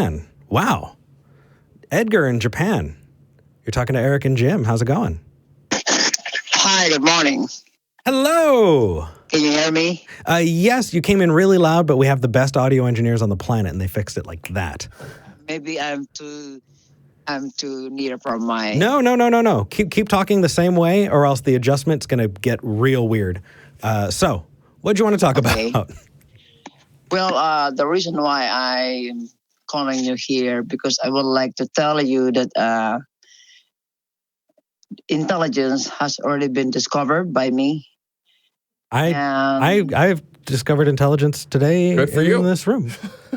Japan. Wow. Edgar in Japan. You're talking to Eric and Jim. How's it going? Hi, good morning. Hello. Can you hear me? Yes, you came in really loud, but we have the best audio engineers on the planet, and they fixed it like that. Maybe I'm too near from my... No. Keep talking the same way, or else the adjustment's going to get real weird. So, what do you want to talk about? Well, the reason why I'm calling you here, because I would like to tell you that intelligence has already been discovered by me. I've discovered intelligence today in this room.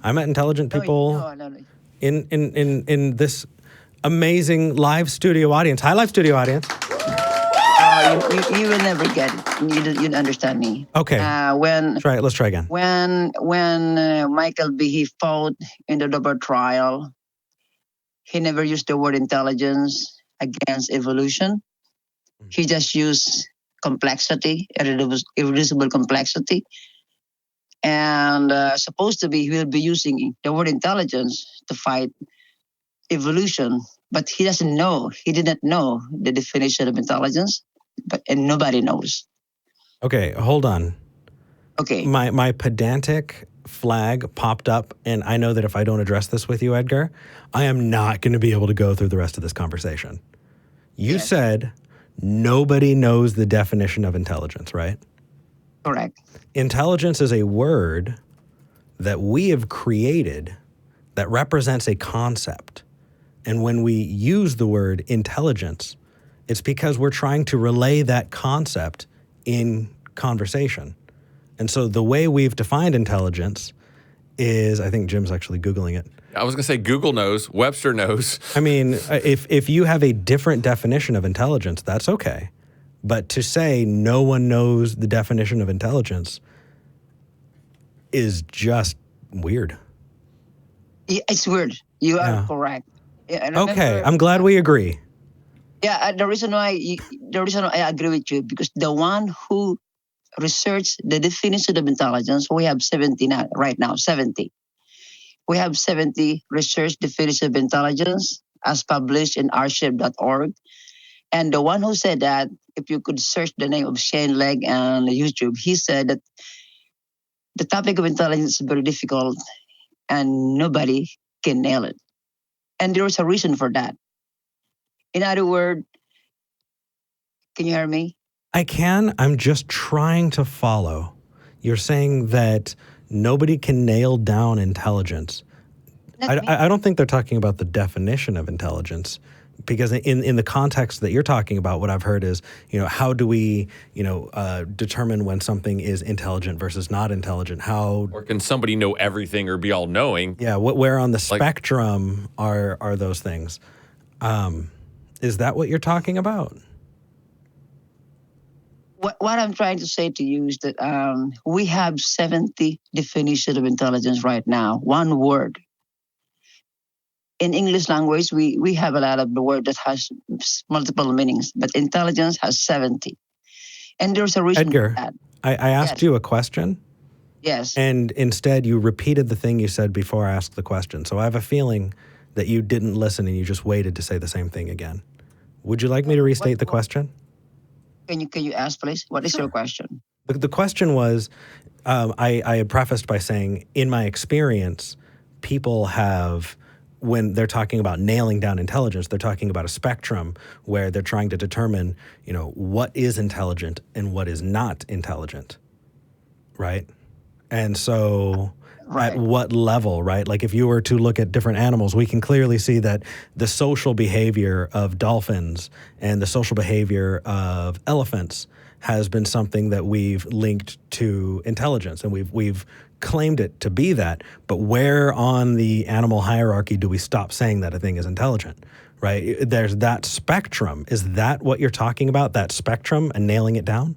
I met intelligent people No. in this amazing live studio audience. Hi, live studio audience. You will never get it. You don't understand me. Okay. Let's try again. When Michael B. he fought in the double trial, he never used the word intelligence against evolution. He just used complexity, irreducible complexity. And supposed to be, he will be using the word intelligence to fight evolution. But he doesn't know. He didn't know the definition of intelligence, and nobody knows. Okay, hold on. Okay. My pedantic flag popped up, and I know that if I don't address this with you, Edgar, I am not going to be able to go through the rest of this conversation. You said nobody knows the definition of intelligence, right? Correct. Intelligence is a word that we have created that represents a concept. And when we use the word intelligence, it's because we're trying to relay that concept in conversation. And so the way we've defined intelligence is, I think Jim's actually Googling it. I was going to say Google knows, Webster knows. I mean, if you have a different definition of intelligence, that's okay. But to say no one knows the definition of intelligence is just weird. It's weird. You are correct. Okay, I'm glad we agree. Yeah, the reason why I agree with you, because the one who researched the definition of intelligence, we have 70 right now, 70. We have 70 research definitions of intelligence as published in archive.org. And the one who said that, if you could search the name of Shane Legg on YouTube, he said that the topic of intelligence is very difficult and nobody can nail it. And there is a reason for that. In other words, can you hear me? I can. I'm just trying to follow. You're saying that nobody can nail down intelligence. I don't think they're talking about the definition of intelligence, because in the context that you're talking about, what I've heard is, how do we, determine when something is intelligent versus not intelligent? Or can somebody know everything or be all knowing? Yeah, where on the spectrum are those things? Is that what you're talking about? What I'm trying to say to you is that we have 70 definitions of intelligence right now. One word. In English language, we have a lot of the word that has multiple meanings, but intelligence has 70. And there's a reason Edgar, for that. I asked you a question. Yes. And instead you repeated the thing you said before I asked the question. So I have a feeling that you didn't listen and you just waited to say the same thing again. Would you like me to restate the question? Can you ask, please? What is your question? The question was, I had prefaced by saying, in my experience, people have, when they're talking about nailing down intelligence, they're talking about a spectrum where they're trying to determine, what is intelligent and what is not intelligent, right? And so at what level, right? Like if you were to look at different animals, we can clearly see that the social behavior of dolphins and the social behavior of elephants has been something that we've linked to intelligence, and we've claimed it to be that. But where on the animal hierarchy do we stop saying that a thing is intelligent, right? There's that spectrum. Is that what you're talking about, that spectrum, and nailing it down?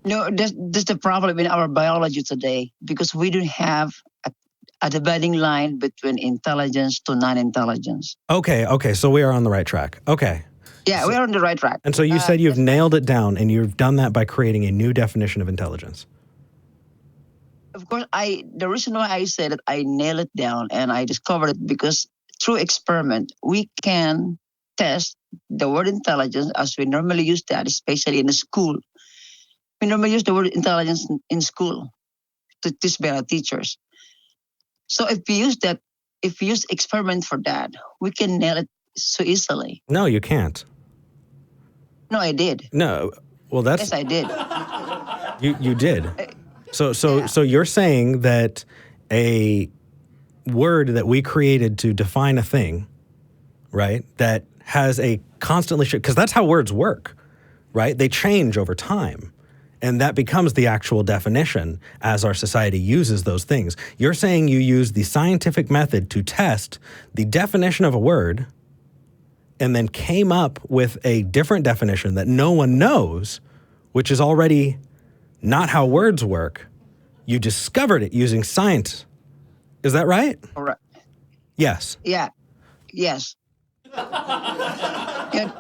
No, that's the problem in our biology today, because we don't have a dividing line between intelligence to non-intelligence. Okay, so we are on the right track. Okay. Yeah, we're on the right track. And so you said you've nailed it down, and you've done that by creating a new definition of intelligence. Of course, the reason why I said that I nailed it down and I discovered it because through experiment we can test the word intelligence as we normally use that, especially in the school. We normally use the word intelligence in school to teach by our teachers. So if we use experiment for that, we can nail it so easily. No, you can't. No, I did. No. Well, Yes, I did. you did. Yeah. So you're saying that a word that we created to define a thing, right, that has a constantly, because that's how words work, right? They change over time. And that becomes the actual definition as our society uses those things. You're saying you use the scientific method to test the definition of a word and then came up with a different definition that no one knows, which is already not how words work. You discovered it using science. Is that right? All right. Yes. Yeah. Yes. Yeah,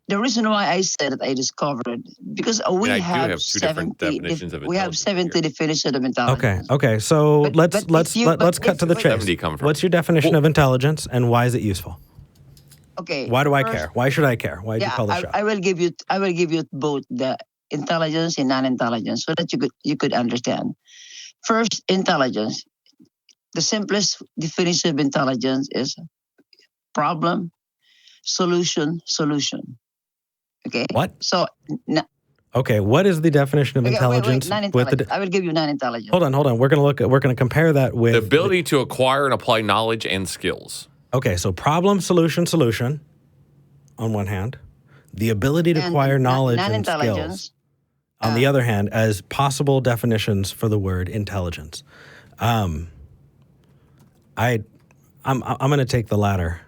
the reason why I said that I discovered it because we I do have have two different definitions of we have intelligence 70 here. definitions of intelligence. Okay. So But let's cut to the chase. 70 come from. What's your definition of intelligence, and why is it useful? Okay. Why do I first- care? Why should I care? Why did you call the show? I will give you both the intelligence and non-intelligence so that you could understand. First, intelligence. The simplest definition of intelligence is problem, solution. Okay. What? So Okay. What is the definition of intelligence? non-intelligence. I will give you non-intelligence. Hold on. We're gonna compare that with The ability to acquire and apply knowledge and skills. Okay, so problem, solution on one hand, the ability to And acquire knowledge and non-intelligence. skills on the other hand, as possible definitions for the word intelligence. I'm going to take the latter.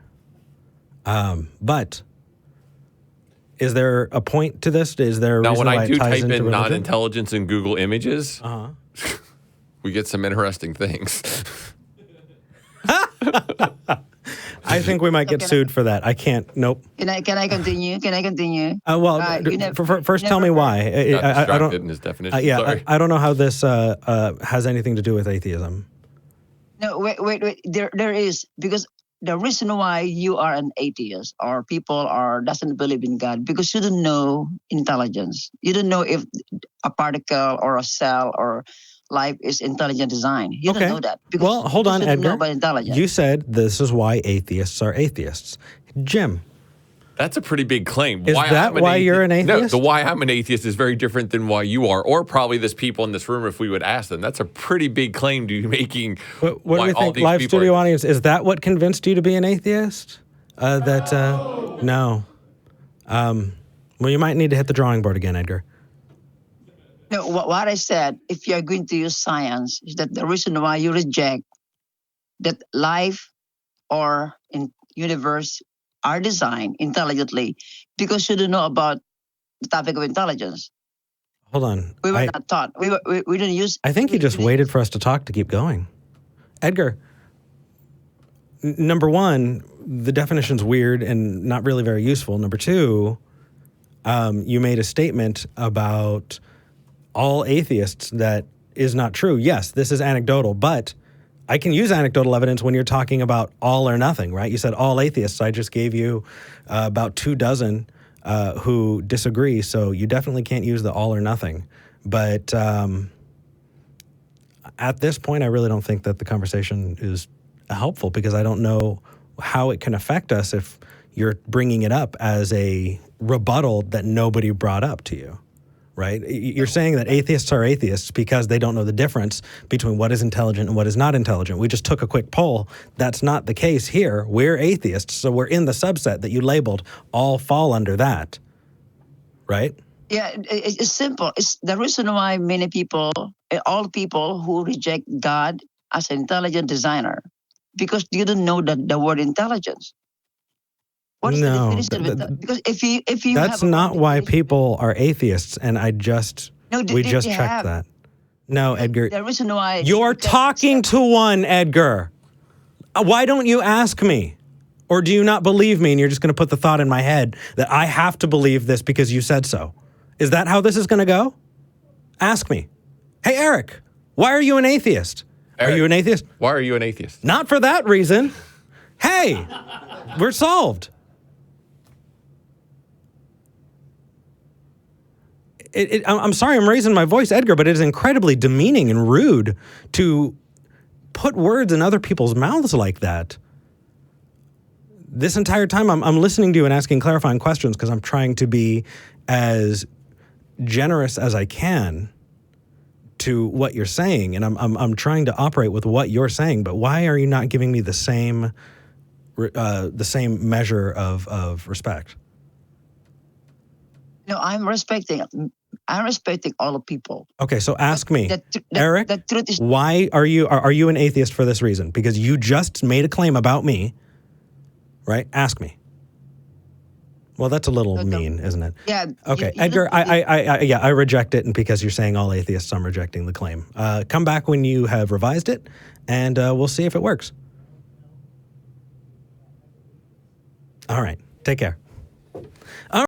But is there a point to this? Is there a Now, reason when why I do it ties type into in religion? non-intelligence in Google Images, we get some interesting things. I think we might get sued for that. I can't. Nope. Can I continue? Can I continue? First, tell me why. Got I distracted don't. in his definition. Yeah, Sorry. I don't know how this has anything to do with atheism. No, wait. There is because the reason why you are an atheist or people doesn't believe in God because you don't know intelligence. You don't know if a particle or a cell or life is intelligent design. You don't know that. Because Well, hold on, you don't know Edgar. about intelligence. You said this is why atheists are atheists. Jim, That's a pretty big claim. Is that why you're an No, atheist? the why I'm an atheist is very different than why you are, or probably there's people in this room if we would ask them. That's a pretty big claim to be making. what do why we all think, these live people studio are- audience? Is that what convinced you to be an atheist? No. Well, you might need to hit the drawing board again, Edgar. No, what I said, if you are going to use science, is that the reason why you reject that life or in universe are designed intelligently because you don't know about the topic of intelligence. Hold on. We were not taught. We didn't use. I think you just we didn't- waited for us to talk to keep going. Edgar, number one, the definition's weird and not really very useful. Number two, you made a statement about all atheists that is not true. Yes, this is anecdotal, but I can use anecdotal evidence when you're talking about all or nothing, right? You said all atheists. I just gave you about 24 who disagree, so you definitely can't use the all or nothing. But at this point, I really don't think that the conversation is helpful because I don't know how it can affect us if you're bringing it up as a rebuttal that nobody brought up to you. Right? You're saying that atheists are atheists because they don't know the difference between what is intelligent and what is not intelligent. We just took a quick poll. That's not the case here. We're atheists, so we're in the subset that you labeled. All fall under that. Right? Yeah, it's simple. It's the reason why many people, all people who reject God as an intelligent designer, because you don't know the word intelligence. What is the definition of intelligence? Because if you that's have not why people are atheists, and we just checked that. No, Edgar. The reason why You're talking to one, Edgar. Why don't you ask me? Or do you not believe me and you're just going to put the thought in my head that I have to believe this because you said so? Is that how this is going to go? Ask me. Hey, Eric, Why are you an atheist? Eric, are you an atheist? Why are you an atheist? Not for that reason. Hey, we're solved. I'm sorry I'm raising my voice, Edgar, but it is incredibly demeaning and rude to put words in other people's mouths like that. This entire time I'm listening to you and asking clarifying questions because I'm trying to be as generous as I can to what you're saying, and I'm trying to operate with what you're saying. But why are you not giving me the same measure of respect? No, I'm respecting all of people. Okay, so ask me, Eric, the truth is, why are you an atheist for this reason? Because you just made a claim about me, right? Ask me. Well, that's a little mean, isn't it? yeah. Okay, Edgar, I reject it, and because you're saying all atheists, I'm rejecting the claim. Come back when you have revised it, and we'll see if it works. All right, take care.